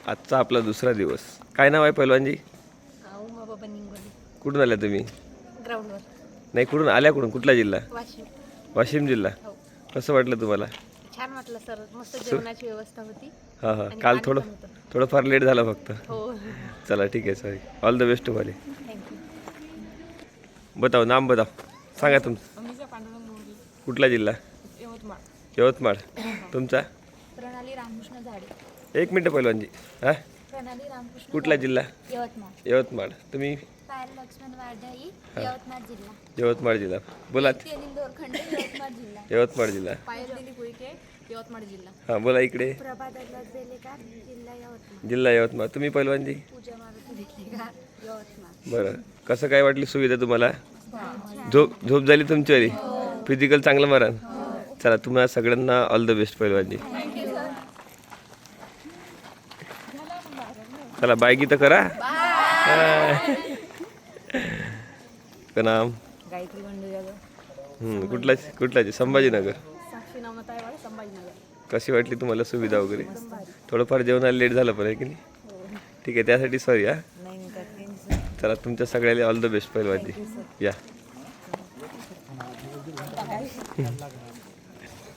आजचा आपला दुसरा दिवस. काय नाव आहे पहिलवानजी? उमा बाबा निंगोली. कुठून आल्या तुम्ही? ग्राउंडवर. नाही, कुठून आल्या? कुठला जिल्हा? वाशिम. वाशिम जिल्हा. हो. कसं वाटलं तुम्हाला? छान वाटलं सर. मस्त जेवणाची व्यवस्था होती. हां हां, आणि काल पाणी पण होतं. थोडंफार लेट झालं फक्त. हो. चला ठीक आहे, सॉरी. ऑल द बेस्ट तुम्हाला. थँक्यू. बताओ, नाम बताओ. सांगा तुमचं. अमिजा पांडुरंग मोरली. कुठला जिल्हा? यवतमाळ. यवतमाळ. तुमचा? प्रणाली रामकृष्ण झाडे. 1 मिनटं पहिलवानजी. हां, प्रणाली रामकृष्ण. कुठला जिल्हा? यवतमाळ. यवतमाळ. तुम्ही? पायल लक्ष्मण वारडाई, यवतमाळ जिल्हा. यवतमाळ जिल्हा. बोला. अनिल दोरखंडे, यवतमाळ जिल्हा. यवतमाळ जिल्हा. पायल दिलीप उईके, यवतमाळ जिल्हा. हां, बोला इकडे. प्रभा दत्त बेलेकर, जिल्हा यवतमाळ. जिल्हा यवतमाळ. तुम्ही पहिलवानजी? पूजा मारुती बेलेकर, यवतमाळ. बरं, कसं काय वाटली सुविधा तुम्हाला? झोप झाली तुमची? फिजिकल चांगलं मारा. चला, तुम्हाला सगळ्यांना ऑल द बेस्ट पहिलवानजी. चला, बाय गीत करा. नाम? गायत्री बंडू जाधव. कुठला संभाजीनगर. साक्षी नामतायवाड, संभाजीनगर. कशी वाटली तुम्हाला सुविधा वगैरे? थोडंफार जेवणाला लेट झालं पण आहे की नाही? ठीक आहे, त्यासाठी सॉरी. हा, चला, तुमच्या सगळ्याला ऑल द बेस्ट पहिलवानजी. या.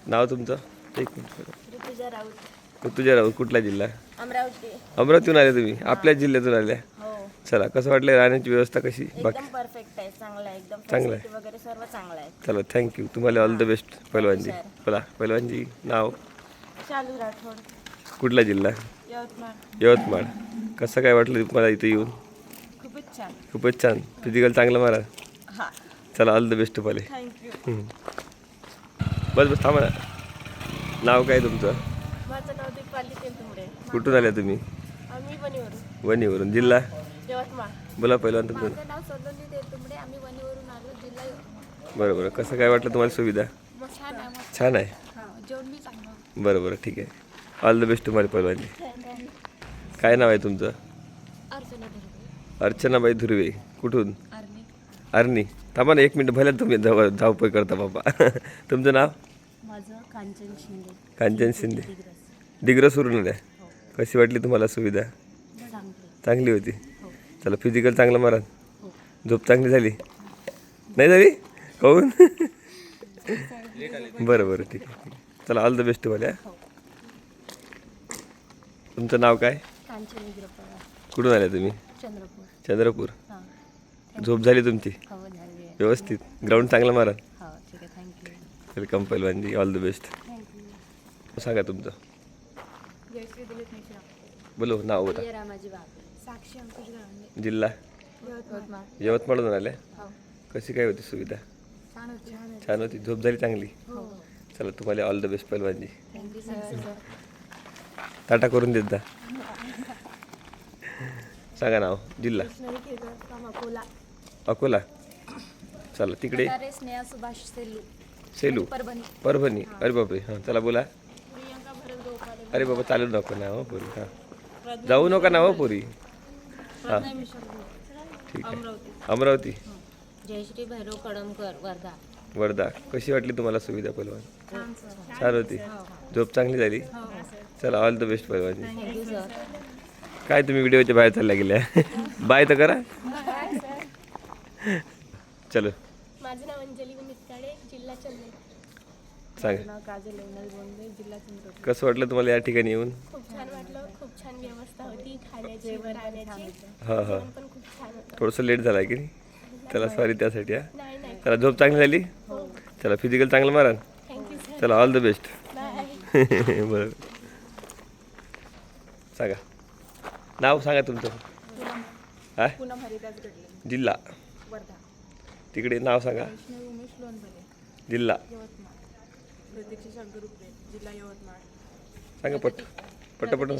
नाव तुमचं? 1 मिनिट. ऋतुजा राऊत. ऋतुजा राऊत. कुठला जिल्हा? अमरावती. अमरावतीहून आले तुम्ही? आपल्याच जिल्ह्यातून आल्या? हो. चला, कसं वाटलं? राहण्याची व्यवस्था कशी? एकदम परफेक्ट आहे. चांगलं आहे. एकदम चांगलं आहे. facility वगैरे सर्व चांगलं आहे. चला, थँक्यू. तुम्हाला ऑल द बेस्ट पहिलवानजी. बोला पहिलवानजी. नाव? चालू राठोड. कुठला जिल्हा? यवतमाळ. यवतमाळ. कसं काय वाटलं तुम्हाला इथे येऊन? खूपच छान. खूपच छान. फिजिकल चांगलं मारा. हा. चला, ऑल द बेस्ट तुम्हाला. थँक्यू. बस थांबा ना. नाव काय तुमचं? माझं नाव दीपाली तेलतुंबडे. कुठून आल्या तुम्ही? आम्ही वणीवरून. वणीवरून. जिल्हा? यवतमाळ. बोला पहिलवान तुमचं. माझं नाव सोनली तेलतुंबडे. आम्ही वणीवरून आलो. जिल्हा यवतमाळ. बरं, कसं काय वाटलं तुम्हाला सुविधा? छान आहे. मस्त. छान आहे. जेवण बी चांगलं. बरं, ठीक आहे. ऑल द बेस्ट तुम्हाला पहिलवानजी. काय नाव आहे तुमचं? अर्चना धर्मे. अर्चनाबाई धुर्वे. कुठून? आर्मी. आर्नी. थांबा ना 1 मिनिट. भल्या तुम्ही धावपळ करता बाबा. तुमचं नाव? माझं कांचन शिंदे. कांचन शिंदे. दिग्रसवरून आल्या. कशी वाटली तुम्हाला सुविधा? चांगली होती. चला, फिजिकल चांगलं मारा. झोप चांगली झाली? नाही झाली? काहून? बरं, ठीक आहे. चला, ऑल द बेस्ट तुम्हाला. तुमचं नाव काय? कांचन विग्रह. कुठून आल्या तुम्ही? चंद्रपूर. चंद्रपूर. हां. झोप झाली तुमची? हो झाली आहे. व्यवस्थित. ग्राउंड चांगलं मारा. हो ठीक आहे. थँक्यू. वेलकम पहिलवानजी. All the best. थँक्यू. सांगा तुमचं. जयश्री दिलीप मिश्रा. बोलो, नाव बता. रामाजी बाग. साक्षी अंकुश गावंडे. जिल्हा? यवतमाळ. यवतमाळहून आल्या. हो. कशी काय होती सुविधा? छान होती. छान होती. झोप झाली चांगली? हो. चला, तुम्हाला ऑल द बेस्ट पहिलवानजी. Thank you sir. टाटा करून देत जा. सांगा नाव. जिल्हा? अकोला. अकोला. चला, तिकडे? स्नेहा सुभाष सेलू. सेलू. परभणी. अरे बापरे. हां, चला बोला. प्रियंका भरत गोपाले. अरे बाबा, चालू नको ना हो पोरी. हां, जाऊ नका ना हो पोरी. हां, ठीक आहे. अमरावती. जयश्री भैरव कडमकर, वर्धा. वर्धा. कशी वाटली तुम्हाला सुविधा पहिलवान? छान सर. छान होती. झोप चांगली झाली? चला, ऑल द बेस्ट पहिलवानजी. Thank you sir. काय तुम्ही व्हिडिओच्या बाहेर चालल्या गेल्या? बाय तर करा. चलो. माझं नाव अंजली मित्ताडे, जिल्हा चंद्रपूर. सांगा. नाव काजल लोणाल बोंडे, जिल्हा चंद्रपूर. कसं वाटलं तुम्हाला या ठिकाणी येऊन? खूप छान वाटलं. खूप छान व्यवस्था होती खाण्याची, राहण्याची. हां हां. पण खूप छान होतं. थोडंसं लेट झालं आहे की नाही? चला, सॉरी त्यासाठी. हा, नाही. चला, झोप चांगली झाली? चला, फिजिकल चांगलं मारा. Thank you sir. चला, ऑल द बेस्ट. बाय. बरं, सांगा. नाव सांगा तुमचं. हा, पूनम हरिदास गडले, जिल्हा? वर्धा. तिकडे नाव सांगा. वैष्णवी उमेश लोणबले, जिल्हा? यवतमाळ. प्रतीक्षा शंकर उपरे, जिल्हा यवतमाळ. सांगा पट्ट.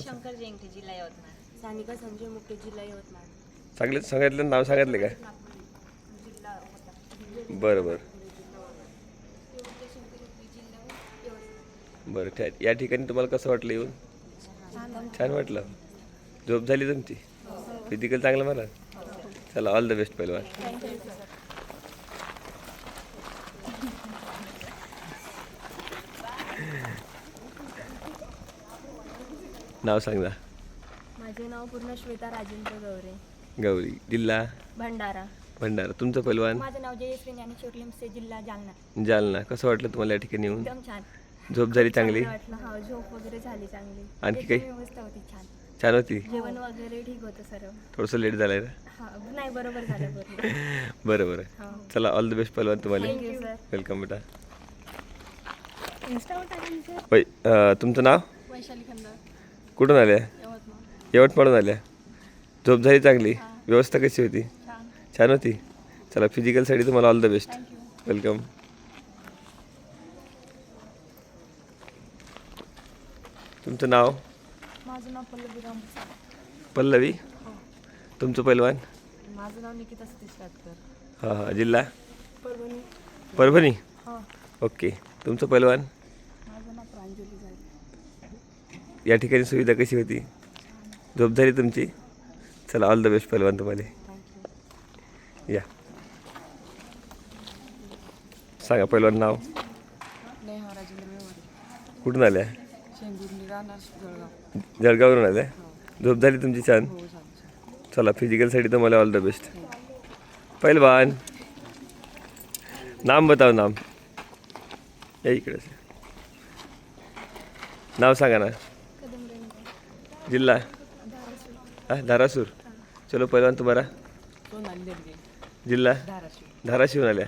शंकर जयंती, जिल्हा यवतमाळ. सानिका संजय मुके, जिल्हा यवतमाळ. सांगितलं नाव सांगितले काय? जिल्हा बरं. या ठिकाणी तुम्हाला कसं वाटलं येऊन? छान वाटलं. झोप झाली तुमची? फिजिकल चांगलं मारा. चला, ऑल द बेस्ट पहिलवान. नाव सांगा. माझे नाव पूर्ण श्वेता राजेंद्र गौरे, गौरी. जिल्हा भंडारा. भंडारा. तुमचं पैलवान? माझं नाव जयश्री ज्ञानेश्वर लिमसे, जिल्हा जालना. जालना. कसं वाटलं तुम्हाला या ठिकाणी येऊन? एकदम छान. झोप झाली चांगली? वाटलं. हा, झोप वगैरे झाली चांगली. आणखी काही? एकदम व्यवस्था होती छान. छान होती. जेवण वगैरे ठीक होतं सर्व. थोडंसं लेट झालंय ना? हा, नाही बरोबर झालं बरोबर. बरं बरं. हा. चला, ऑल द बेस्ट पैलवान तुम्हाला. Thank you sir. वेलकम बेटा. इंस्टावर टाकायचं. तुमचं नाव? वैशाली खंडार, कुठून आल्या? यवतमाळ. यवतमाळून आल्या. झोप झाली चांगली? व्यवस्था कशी होती? छान. छान होती. चला, फिजिकलसाठी तुम्हाला all the best. Thank you. Welcome. तुमचं नाव? माझं नाव पल्लवी राम. पल्लवी. तुमचं पैलवान? माझं नाव निकिता सतीश कातकर. हां हां. जिल्हा? परभणी. परभणी. हा. ओके. तुमचं पैलवान? माझं नाव प्रांजली जाईल. या ठिकाणी सुविधा कशी होती? झोप झाली तुमची? चला, ऑल द बेस्ट पैलवान तुम्हाला. थँक्यू. या. सांगा पैलवान नाव. नेहा राजेंद्र व्यवहारे, कुठून आल्या? शेंगुर्णी, राहणार जळगाव. जळगाववरून आल्या. झोप झाली तुमची छान? हो झालं. चला, फिजिकलसाठी तुम्हाला ऑल द बेस्ट. पैलवान नाम बताओ. नाम या इकडे. नाव सांगा ना. कदम रेंगे, जिल्हा? धाराशिव. धारासूर. चलो पैलवान तुम्हाला. सोनाली देडगे, जिल्हा? धाराशिव. धाराशिवून आल्या.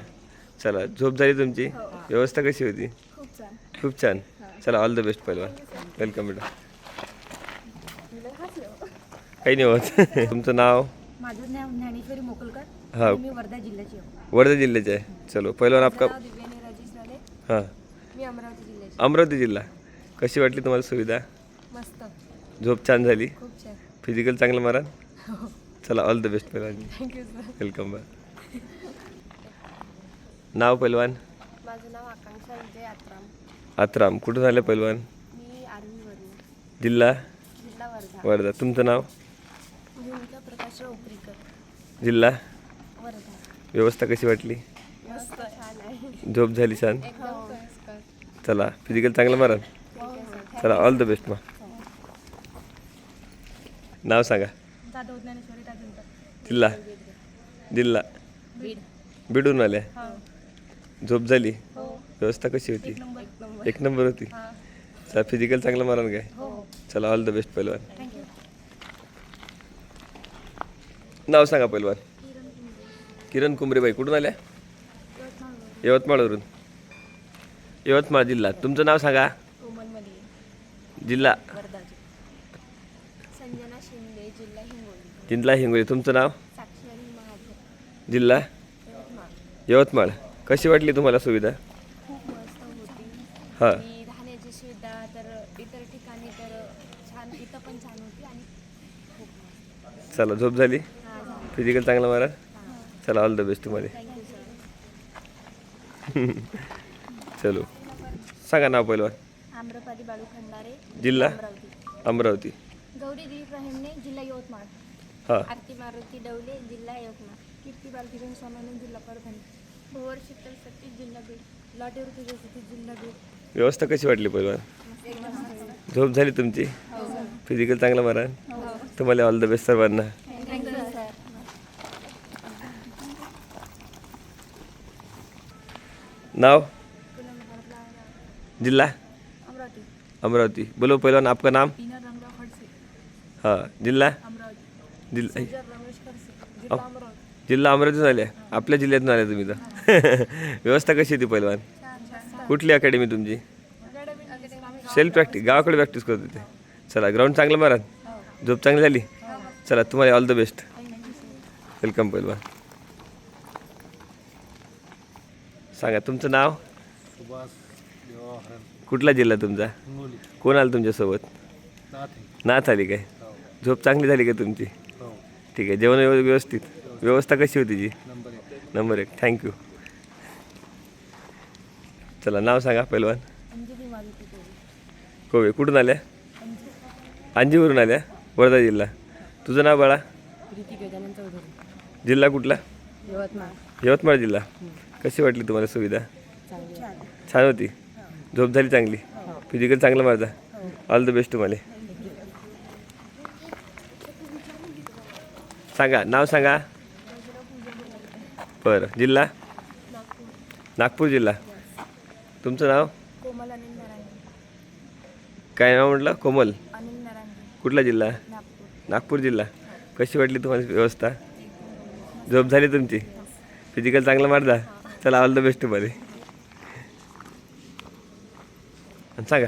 चला, झोप झाली तुमची? व्यवस्था कशी होती? खूप छान. खूप छान. चला, ऑल द बेस्ट पैलवान. वेलकम बेटा. काही नाही होत. तुमचं नाव? माझं नाव ज्ञानेश्वरी मोकलकर. हां. मी वर्धा जिल्ह्याची आहे. वर्धा जिल्ह्याचे आहे. चलो पैलवान आपका. नाव दिव्यानी राजेश लाले. हां. मी अमरावती जिल्ह्याची. अमरावती जिल्हा. कशी वाटली तुम्हाला सुविधा? मस्त. झोप छान झाली? खूप छान. फिजिकल चांगलं मारा. चला, ऑल द बेस्ट पैलवान. Thank you sir. वेलकम बा. नाव पैलवान? माझं नाव आकांक्षा विजय आत्राम. आत्राम. कुठून आले पैलवान? मी आर्मीवरून. जिल्हा? जिल्हा वर्धा. वर्धा. तुमचं नाव? भूमिका प्रकाश उपरीकर. जिल्हा? वर्धा. व्यवस्था कशी वाटली? मस्त छान आहे. झोप झाली छान? एकदम सोयीस्कर. चला, फिजिकल चांगलं मारा. चला, ऑल द बेस्ट मग. नाव सांगा. जाधव ज्ञानेश्वरी राजेंद्र. जिल्हा? जिल्हा? बीड. बिडून आल्या. हो. झोप झाली? हो. व्यवस्था कशी होती? नंबर. एक नंबर होती. चला, फिजिकल चांगलं मारा ना काय. हो. चला, ऑल द बेस्ट पैलवान. थँक्यू. नाव सांगा पैलवान. किरण कुंबरेबाई. कुठून आल्या? यवतमाळवरून. यवतमाळ जिल्हा. तुमचं नाव सांगा. कोमलमली. जिल्हा? वर्धा. संजना शिंदे, जिल्हा हिंगोली. जिल्हा हिंगोली. तुमचं नाव? साक्षी आणि महाजन. जिल्हा? यवतमाळ. यवतमाळ. कशी वाटली तुम्हाला सुविधा? खूप मस्त होती. हां. आणि राहण्याची सुविधा तर इतर ठिकाणी तर छान, इथं पण छान होती आणि खूप मस्त. चला, झोप झाली? हां झालं. फिजिकल चांगलं मारा. चला, ऑल द बेस्ट तुम्हाला. Thank you sir. चलो, सांगा नाव पैलवान. आम्रपाली बाळू खंडारे. जिल्हा? अमरावती. अमरावती. गौरी दिलीप रहिमने, जिल्हा यवतमाळ. हां. आरती मारुती डवले, जिल्हा यवतमाळ. कीर्ती बालकिरण सोनाने, जिल्हा परभणी. भोवर शीतल सतीश, जिल्हा बीड. लाटेवर तुझ्या सतीश, जिल्हा बीड. व्यवस्था कशी वाटली पैलवान? एकदम झोप झाली तुमची? फिजिकल चांगलं मारा. तुम्हाला ऑल द बेस्ट सर्वांना. Thank you sir. नाव? जिल्हा? अमरावती. अमरावती. बोलो पैलवान, आपका नाम? पीना रंगराव खडसे, हां. जिल्हा? अमरावती. जिल्हा? रमेश खडसे, जिल्हा अमरावती. जिल्हा अमरावतीतून आल्या? आपल्या जिल्ह्यातून आल्या तुम्ही तर. व्यवस्था कशी होती पैलवान? कुठली अकॅडमी तुमची? Self practice. गावाकडे प्रॅक्टिस करत होते. चला, ग्राउंड चांगलं मारा. झोप चांगली झाली? चला, तुम्हाला ऑल द बेस्ट. वेलकम पैलवान. सांगा तुमचं नाव. कुठला जिल्हा तुमचा? कोण आलं तुमच्यासोबत? नाथ आली काय? झोप चांगली झाली का तुमची? ठीक आहे. जेवण व्यवस्थित? व्यवस्था कशी होती जी? नंबर 1. थँक्यू. चला, नाव सांगा पैलवान. अंजली मारुती कोवे. कुठून आल्या? अंजीवरून आल्या. वर्धा जिल्हा. तुझं नाव बाळा? प्रीती गजानन चौधरी, जिल्हा कुठला? यवतमाळ. यवतमाळ जिल्हा. कशी वाटली तुम्हाला सुविधा? छान होती. झोप झाली चांगली? फिजिकल चांगलं माझा. ऑल द बेस्ट तुम्हाला. सांगा नाव सांगा. बरं. जिल्हा नागपूर. नागपूर जिल्हा. तुमचं नाव कोमल अनिल नारायण. काय नाव म्हटलं? कोमल. अनिल नारायण. कुठला जिल्हा? नागपूर. नागपूर जिल्हा. कशी वाटली तुम्हाला व्यवस्था? झोप झाली तुमची? फिजिकल चांगलं मारता? चला ऑल द बेस्ट तुम्हाला. आणि सांगा.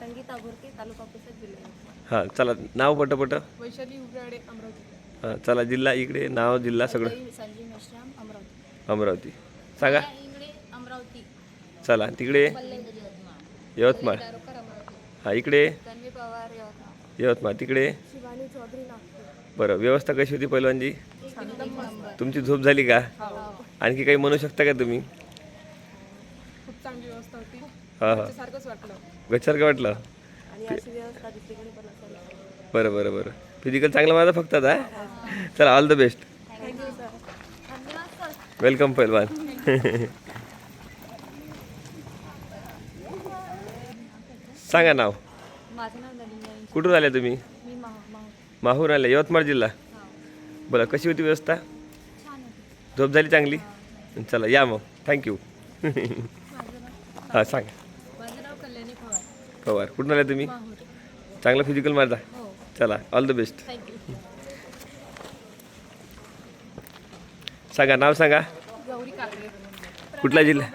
संगीता भुरके, तालुका पुसद, जिल्हा. हां चला नाव पटपट. वैशाली उब्राडे, अमरावती. हां चला जिल्हा इकडे नाव जिल्हा सगळं. संजीव मेश्राम, अमरावती. अमरावती. सांगा. इंगळे, अमरावती. चला तिकडे यवतमाळ. हां इकडे तन्वी पवार, यवतमाळ. यवतमाळ. तिकडे शिवानी चौधरी, नागपूर. बरं. व्यवस्था कशी होती पहिलवानजी? एकदम मस्त. तुमची झोप झाली का? आणखी काही म्हणू शकता का तुम्ही? खूप चांगली व्यवस्था होती. हां हां. सारखंच वाटलं. गच्छार का वाटलं? आणि अशी व्यवस्था दुसरीकडे पण असायला. बरं बरं बरं. फिजिकल चांगलं माझं फक्त आता. चला all the best. Thank you sir. धन्यवाद सर. वेलकम पहिलवान. सांगा नाव. माझं नाव नलिनी आहे. कुठून आले तुम्ही? मी माहूर आले. यवतमाळ जिल्हा. बोला कशी होती व्यवस्था? छान होती. झोप झाली चांगली? चला या मग. थँक्यू. हां सांगा. माझं नाव कल्याणी पवार. पवार. कुठून आले तुम्ही? माहूर. चांगलं फिजिकल मारता? हो. चला ऑल द बेस्ट. थँक्यू. सांगा नाव सांगा. गौरी काकडे. कुठला जिल्हा?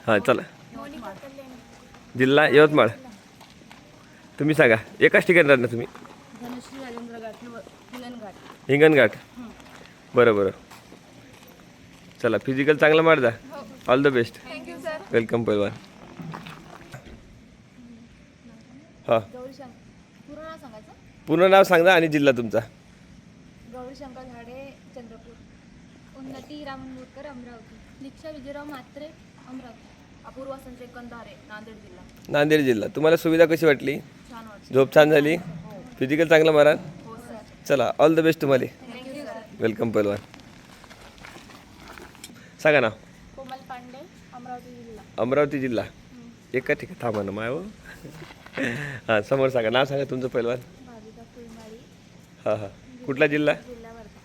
हां चला. मोनिका कल्याणी. जिल्हा यवतमाळ. तुम्ही सांगा. एकाच ठिकाणी राहणार तुम्ही? धनुश्री राजेंद्र घाट, हिंगणघाट. हिंगणघाट. बरं बरं. चला फिजिकल चांगलं मारता. All the best. Thank you sir. Welcome पहिलवान. हां गौरी शंकर. पूर्ण नाव सांगायचं? पूर्ण नाव सांगा आणि जिल्हा तुमचा. गौरी शंकर झाडे, चंद्रपूर. उन्नती रामनूरकर, अमरावती. दीक्षा विजयराव म्हात्रे, अमरावती. अपूर्वा संजय कंधारे, नांदेड जिल्हा. नांदेड जिल्हा. तुम्हाला सुविधा कशी वाटली? छान वाटतं. झोप छान झाली? फिजिकल चांगलं मारा. हो सर. चला ऑल द बेस्ट तुम्हाला. Thank you sir. वेलकम पहिलवान. सांगा नाव. कोमल पांडे, अमरावती जिल्हा. अमरावती जिल्हा. एका ठिकाणी थांबा ना माय. हां समोर सांगा. नाव सांगा तुमचं पहिलवान. भाविका फुलमाळी, हां हां. कुठला जिल्हा? जिल्हा वर्धा.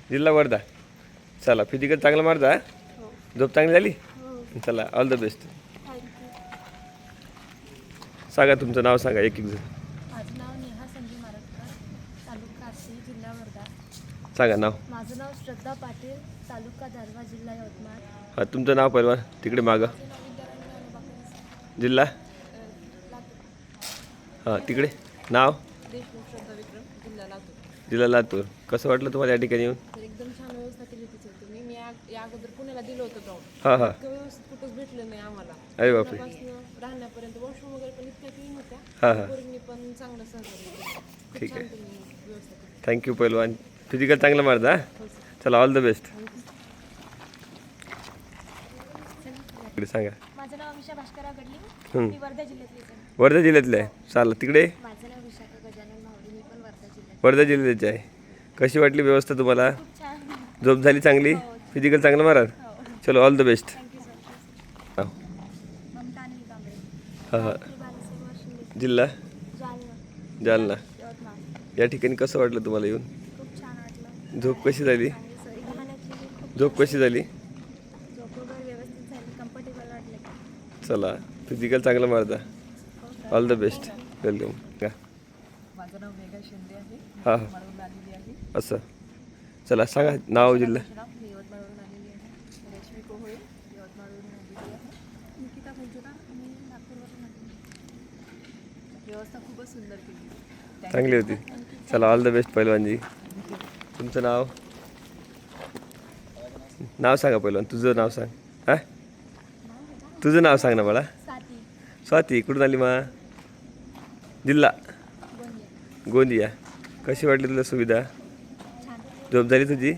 जिल्हा वर्धा. चला फिजिकल चांगलं मारता. हो. झोप चांगली झाली? हो. चला ऑल द बेस्ट. थँक्यू. सांगा तुमचं नाव सांगा एक एक जण. माझं नाव नेहा संजय मारटकर, तालुका आष्टी, जिल्हा वर्धा. सांगा नाव. माझं नाव श्रद्धा पाटील, तालुका दारव्हा, जिल्हा यवतमाळ. हां तुमचं नाव पहिलवान तिकडे मागं. जिल्हा? हां तिकडे नाव. देशमुख श्रद्धा विक्रम, जिल्हा लातूर. जिल्हा लातूर. कसं वाटलं तुम्हाला या ठिकाणी येऊन? तर एकदम छान व्यवस्था केली होती सर तुम्ही. मी या अगोदर पुण्याला दिलं होतं ग्राउंड. हां हां. इतकं व्यवस्थित कुठंच भेटलं नाही आम्हाला. अरे बापरे. त्यापासून राहण्यापर्यंत वॉशरूम वगैरे पण इतक्या क्लीन होत्या. हां हां. पोरींनी पण चांगलं सहकार्य केलं. खूप ठीक छान आहे. तुम्ही व्यवस्था केली. थँक्यू पहिलवान. फिजिकल चांगलं मारता. चला ऑल द बेस्ट. इकडे सांगा. माझं नाव विशा भास्करराव गडली, हं. मी वर्धा जिल्ह्यातली आहे. वर्धा जिल्ह्यातलं आहे. चालेल तिकडे. माझं नाव विशाखा गजानन माहुली, मी पण वर्धा जिल्ह्यात. वर्धा जिल्ह्याची आहे. कशी वाटली व्यवस्था तुम्हाला? खूप छान. झोप झाली चांगली? फिजिकल चांगलं मारा. चलो all the best. Thank you sir. हां ममता अनिल कांबळे. हां हां. बालासाहेब शिंदे, जिल्हा जालना, जालना. यवतमाळ. या ठिकाणी कसं वाटलं तुम्हाला येऊन? खूप छान वाटलं. झोप कशी झाली? चांगली सोय राहण्याची खूप झोप कशी झाली? झोप वगैरे व्यवस्थित झाली, कम्फर्टेबल वाटलं. चला फिजिकल चांगलं मारता. All the best. वेलकम. का माझं नाव मेघा शिंदे आहे, हां हां यवतमाळवरून आलेली आहे. असं. चला सांगा नाव जिल्हा. मी यवतमाळवरून आलेली आहे. रश्मी कोहळे, यवतमाळवरून आलेली आहे. निकिता गुंजुरा, मी नागपूरवरून आलेली आहे. व्यवस्था खूपच सुंदर केली. चांगली होती. चला ऑल द बेस्ट पहिलवानजी. तुमचं नाव. नाव सांगा पहिलवान. तुझं नाव सांग. हां तुझं नाव सांग ना मला. साथी स्वाती. कुठून आली मा? जिल्हा गोंदिया. गोंदिया. कशी वाटली तुला सुविधा? छान. झोप झाली तुझी?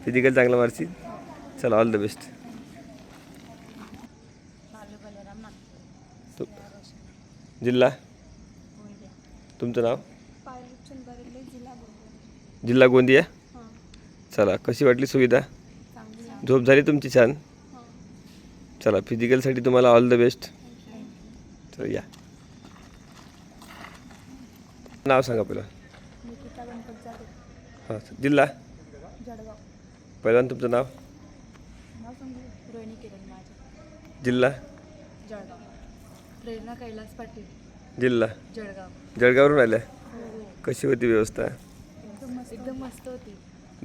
फिजिकल चांगलं मारशील? चला all the best. Balu Balram Nagpur. तू जिल्हा. गोंदिया. तुमचं नाव? पायल चंदरले, जिल्हा गोंदिया. जिल्हा गोंदिया. हां. चला कशी वाटली सुविधा? चांगली आहे. झोप झाली तुमची छान? हां. चला फिजिकलसाठी तुम्हाला ऑल द बेस्ट. चला या. नाव सांगा पहिलं. निकिता गणपत जाधव. हां जिल्हा. जळगाव. पहिलवान तुमचं नाव, नाव सांगू? रोहिणी किरण माझं. जिल्हा, जळगाव. प्रेरणा कैलास पाटील. जिल्हा जळगाव. जळगाववरून आल्या. हो. कशी होती व्यवस्था? एकदम मस्त होती.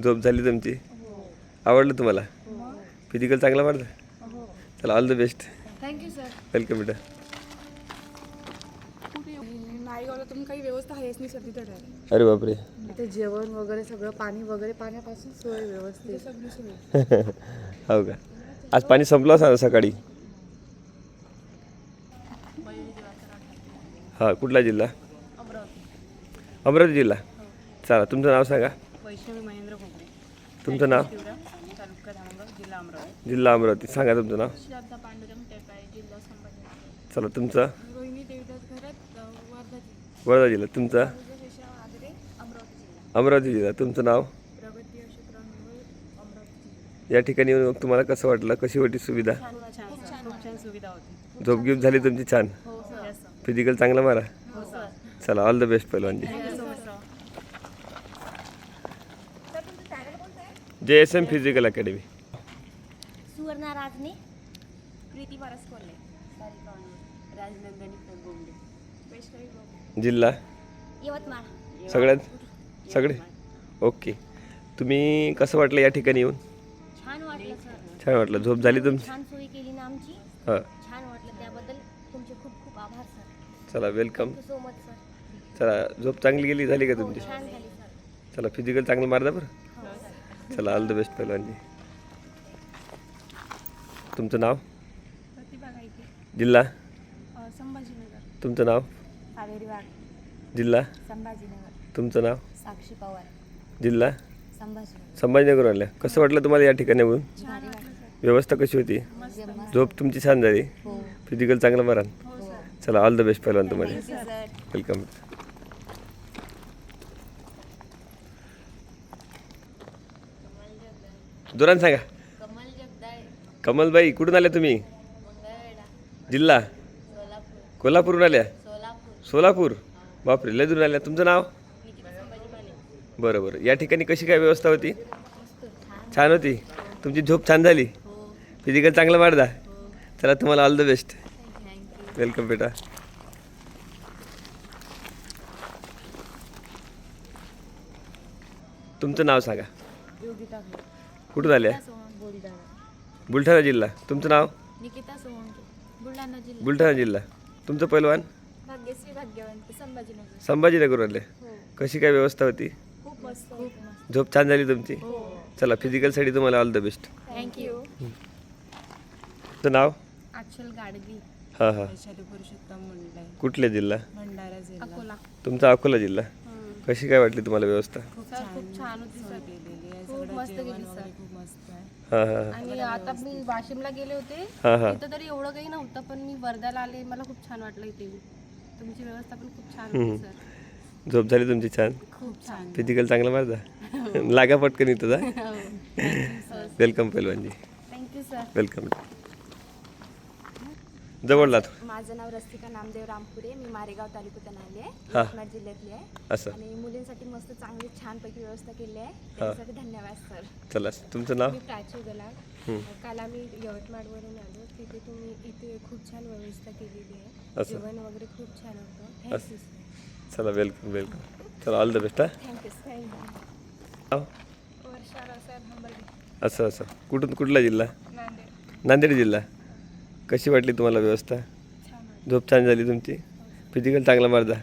झोप झाली तुमची? हो. आवडलं तुम्हाला? हो. फिजिकल चांगला मारता? हो. चला all the best. Thank you sir. Welcome बेटा. नायगावला तुम्ही काही व्यवस्था आहेच नाही सर तिथे राहायला. अरे बापरे. इथे जेवण वगैरे सगळं पाणी वगैरे पाण्यापासून सोय व्यवस्थित सगळी सोय. हो का? आज पाणी संपलं असं सकाळी. हां, कुठला जिल्हा? अमरावती. अमरावती जिल्हा. चला तुमचं नाव सांगा. वैष्णवी महेंद्र घोगरे. तुमचं नाव? तालुका धामणगाव, जिल्हा अमरावती. जिल्हा अमरावती. सांगा तुमचं नाव. श्रद्धा पांडुरंग टेकाळे, जिल्हा संभाजीनगर. चला तुमचं? रोहिणी देवदास घरात, वर्धा जिल्हा. वर्धा जिल्हा. तुमचं? आगरे, अमरावती जिल्हा. अमरावती जिल्हा. तुमचं नाव? प्रगती अशोक रांगोळ, अमरावती जिल्हा. या ठिकाणी येऊन मग तुम्हाला कसं वाटलं? कशी होती सुविधा? खूप छान सुविधा होती. झोपगीप झाली तुमची छान? हो सर. फिजिकल चांगलं मारा. हो सर. चला ऑल द बेस्ट पहिलवानजी. Thank you so much. JSM physical academy. Suvarna Rajne, Preeti Paras Kolhe, Sarika Rajnandini Gonde, Vaishnavi Gonde. जिल्हा यवतमाळ. सगळ्यात सगळे ओके. तुम्ही कसं वाटलं या ठिकाणी येऊन? छान वाटलं सर. छान वाटलं. झोप झाली तुमची? छान सोयी केली ना आमची. हां. छान वाटलं, त्याबद्दल तुमचे खूप खूप आभार सर. चला welcome. Thank you so much sir. चला झोप चांगली गेली झाली का हो, तुमची? छान झाली सर. चला फिजिकल चांगलं मारदा बरं. हो सर. चला ऑल द बेस्ट पहिलवानजी. तुमचं नाव? प्रतिभा गायके, जिल्हा? संभाजीनगर. तुमचं नाव? कावेरी वाघ, जिल्हा? संभाजीनगर. तुमचं नाव? साक्षी पवार, जिल्हा? संभाजीनगर. संभाजीनगर आल्या. कसं वाटलं तुम्हाला या ठिकाणी येऊन? भारी वाटलं सर. व्यवस्था कशी होती? एकदम मस्त. झोप तुमची छान झाली? हो. फिजिकल चांगलं मारा. हो. चला ऑल द बेस्ट पहिलवान तुम्हाला. Thank you sir. वेलकम. दुरान सांगा. कमल जगदाळे, कमलबाई कुठून आल्या तुम्ही? मंगळवेढा, जिल्हा? सोलापूर. कोल्हापूरहून आल्या? सोलापूर. सोलापूर. बापरे लय दूरून आल्या. तुमचं नाव? निकिता संभाजी माने. बरं बरं. या ठिकाणी कशी काय व्यवस्था होती? मस्त, छान. छान होती. तुमची झोप छान झाली? हो. फिजिकल चांगलं मारदा. हो. चला तुम्हाला all the best. Thank you. Welcome बेटा. तुमचं नाव सांगा. योगिता घे, कुठून आल्या? बुलढाणा. बुलढाणा जिल्हा. तुमचं नाव? निकिता सोमंके, बुलढाणा जिल्हा. बुलढाणा जिल्हा. तुमचं पहिलवान? भाग्यश्री भाग्यवंत, संभाजीनगर. संभाजीनगरहून आले. हो. कशी काय व्यवस्था होती? खूप मस्त. खूप मस्त. झोप छान झाली तुमची? हो. चला फिजिकलसाठी तुम्हाला ऑल द बेस्ट. थँक्यू. तुमचं नाव? अक्षल गाडगी, हां हां. वैशाली पुरुषोत्तम मंडळ, कुठले जिल्हा? भंडारा जिल्हा. अकोला. तुमचा अकोला जिल्हा. कशी काय वाटली तुम्हाला व्यवस्था? खूप छान होती सर. खूप मस्त गेली सर. खूप मस्त आहे. हां हां आणि आता मी वाशिमला गेले होते हां हां. तिथं तरी एवढं काही नव्हतं, पण मी वर्ध्याला आले, मला खूप छान वाटलं इथे येऊन. तुमची व्यवस्था पण खूप छान होती सर. झोप झाली तुमची छान? खूप छान. फिजिकल चांगलं मारता. लागा पटकन इथं जा. वेलकम पहिलवानजी. Thank you sir. वेलकम. जवळला तो. माझं नाव रस्तिका नामदेव रामपुरे, मी मारेगाव तालुक्यातून आले आहे, हा. यवतमाळ जिल्ह्यातली आहे. असं. आणि मुलींसाठी मस्त चांगली छानपैकी व्यवस्था केली आहे, त्यासाठी धन्यवाद सर. चला तुमचं नाव? मी प्राची गलाड. काल आम्ही यवतमाळवरून आलो, तिथे तुम्ही इथे खूप छान व्यवस्था केलेली आहे, असं. जेवण वगैरे खूप छान होतं. Thank you sir. चला वेलकम वेलकम. चला ऑल द बेस्ट. हां. Thank you thank you. नाव? वर्षा रसायन हंबर्डे, असं असं. कुठून कुठला जिल्हा? नांदेड. नांदेड जिल्हा. कशी वाटली तुम्हाला व्यवस्था? छान. झोप छान झाली तुमची? फिजिकल चांगला मारदा.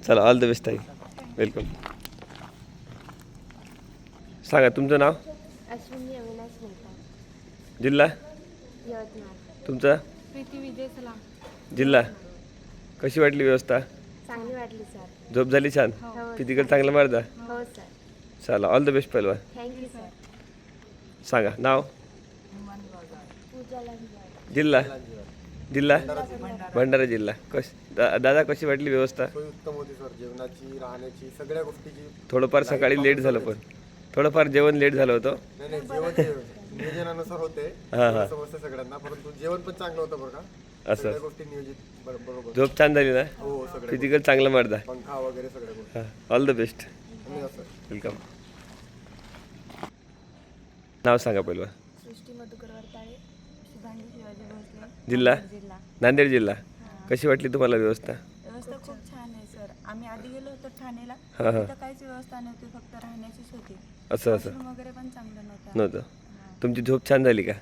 चला ऑल द बेस्ट आहे. वेलकम. सांगा तुमचं नाव? अश्विनी अविनाश मेहता, जिल्हा? यवतमाळ. तुमचा? प्रीती विजय सलाम. जिल्हा? कशी वाटली व्यवस्था? चांगली वाटली सर. झोप झाली छान? हो फिजिकल चांगलं मारदा. हो सर. चला ऑल द बेस्ट पहिलवान. Thank you sir. सांगा नाव? पूजा लंजाळ. जिल्हा? जिल्हा? भंडारा जिल्हा. दादा कशी वाटली व्यवस्था? सोय उत्तम होती सर, जेवणाची, राहण्याची, सगळ्या गोष्टीची. थोडंफार सकाळी लेट झालं, पण थोडंफार जेवण लेट झालं होतं. नाही नाही, जेवण ते नियोजनानुसार होते, हा, हा. समजते सगळ्यांना, परंतु जेवण पण चांगलं होतं बरं का. असं. सगळ्या गोष्टी नियोजित बरोबर. झोप छान झाली ना? हो सगळ्या फिजिकल चांगलं मारदा. पंखा वगैरे सगळ्या गोष्टी. हां ऑल द बेस्ट. धन्यवाद सर. वेलकम. नाव सांगा पहिलं. सृष्टी मधुकर वरताळे, शुभांगी शिवाजी भोसले, जिल्हा जिल्हा. नांदेड जिल्हा. कशी वाटली तुम्हाला व्यवस्था? व्यवस्था खूप छान आहे सर. आम्ही आधी गेलो होतो ठाणेला, हां हां तिथं काहीच व्यवस्था नव्हती, फक्त राहण्याचीच होती. असं असं वॉशरूम वगैरे पण चांगलं नव्हतं. नव्हतं. तुमची झोप छान झाली का?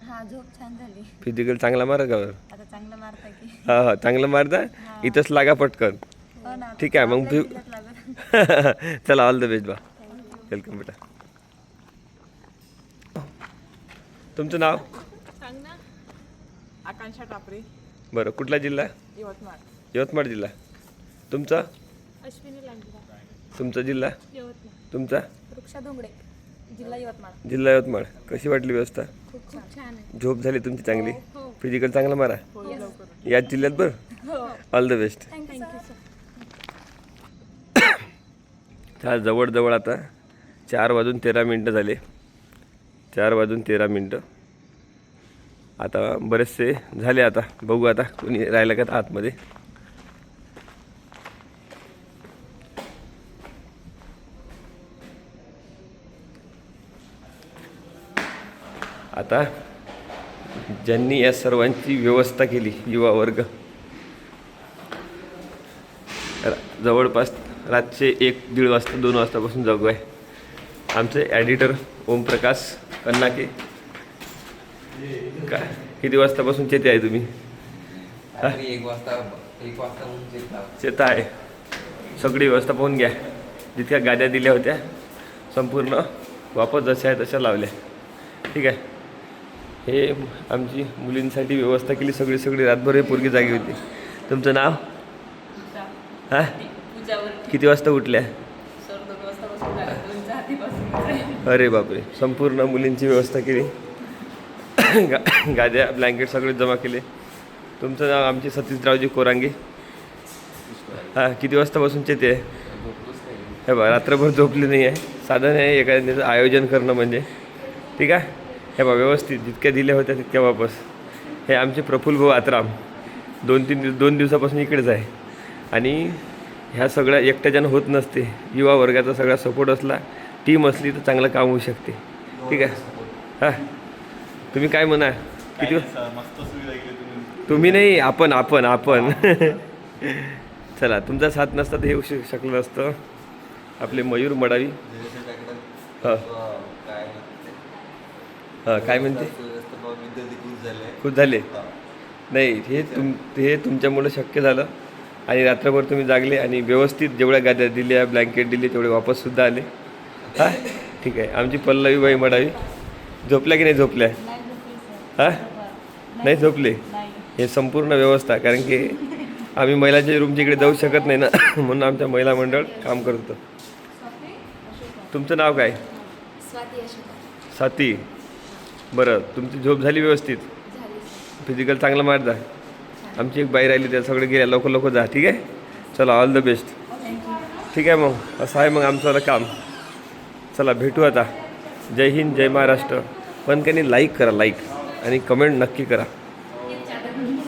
हा, झोप छान झाली. फिजिकल चांगला मारा का बरं? आता चांगलं मारता की. हां हां चांगलं मारता. इथंच लागा पटकन. हो ना. ठीक आहे मग आपल्या जिल्ह्यात लागत. चला ऑल द बेस्ट बा. वेलकम बेटा. तुमचं नाव? आकांक्षा टापरे, बरं कुठला जिल्हा? यवतमाळ. यवतमाळ जिल्हा. तुमचा? अश्विनी लांडगा, तुमचा जिल्हा? यवतमाळ. तुमचा? वृक्षा धुंगडे, जिल्हा यवतमाळ. जिल्हा यवतमाळ. कशी वाटली व्यवस्था? खूप छान आहे. झोप झाली तुमची चांगली? फिजिकल चांगला मारा याच जिल्ह्यात बरं. All the best. Thank you sir. हा जवळजवळ आता 4:13 झाले. 4:13. आता बरेचसे झाले. आता बघू आता कोणी राहिलं का आतमध्ये. आता ज्यांनी या सर्वांची व्यवस्था केली युवा वर्ग, जवळपास रातचे 1-1:30 वाजता 2 वाजतापासून जागू आहे. आमचे ॲडिटर ओमप्रकाश कन्नाके. काय किती वाजतापासून चेते आहे तुम्ही? एक वाजता चेता आहे. सगळी व्यवस्था पाहून घ्या. जितक्या गाद्या दिल्या होत्या संपूर्ण वापस जशा आहे तशा लावल्या. ठीक आहे. हे आमची मुलींसाठी व्यवस्था केली सगळी रातभर. हे पोरगी जागी होती. तुमचं नाव? हां किती वाजता उठल्या? अरे बापरे. संपूर्ण मुलींची व्यवस्था केली. गाद्या ब्लँकेट सगळे जमा केले. तुमचं नाव? आमचे सतीशरावजी कोरांगे. हां किती वाजतापासून चेते आहे? हे बा रात्रभर झोपले नाही आहे. साधन आहे एखाद्याचं आयोजन करणं म्हणजे. ठीक आहे. हे बा व्यवस्थित जितक्या दिल्या होत्या तितक्या वापस. हे आमचे प्रफुल्ल भाऊ आत्राम 2 दिवसापासून इकडेच आहे. आणि ह्या सगळ्या एकट्याच्यानं होत नसते. युवा वर्गाचा सगळा सपोर्ट असला, टीम असली तर चांगलं काम होऊ शकते. ठीक आहे. हां तुम्ही काय म्हणा? किती तुम्ही नाही आपण चला तुमचा साथ नसता तर हे होऊ शकलं असतं. आपले मयूर मडावी. हां हां काय म्हणते? खुश झाले नाही. हे तुमच्यामुळे शक्य झालं. आणि रात्रभर तुम्ही जागले आणि व्यवस्थित जेवढ्या गाद्या दिल्या ब्लँकेट दिले तेवढे वापससुद्धा आले. हां ठीक आहे. आमची पल्लवीबाई मडावी झोपल्या की नाही झोपल्या? हां नाही झोपले. हे संपूर्ण व्यवस्था, कारण की आम्ही महिलाच्या रूमच्या इकडे जाऊ शकत नाही ना, म्हणून आमच्या महिला मंडळ काम करत होतं. तुमचं नाव काय? स्वाती. बरं तुमची झोप झाली व्यवस्थित? फिजिकल चांगलं मारता. आमची एक बाई राहिली त्या सगळे गेल्या. लवकर जा. ठीक आहे. चला ऑल द बेस्ट. ठीक आहे. मग असं आहे मग आमचं काम. चला भेटू आता. जय हिंद जय महाराष्ट्र. पण काही लाईक करा, लाईक आणि कमेंट नक्की करा.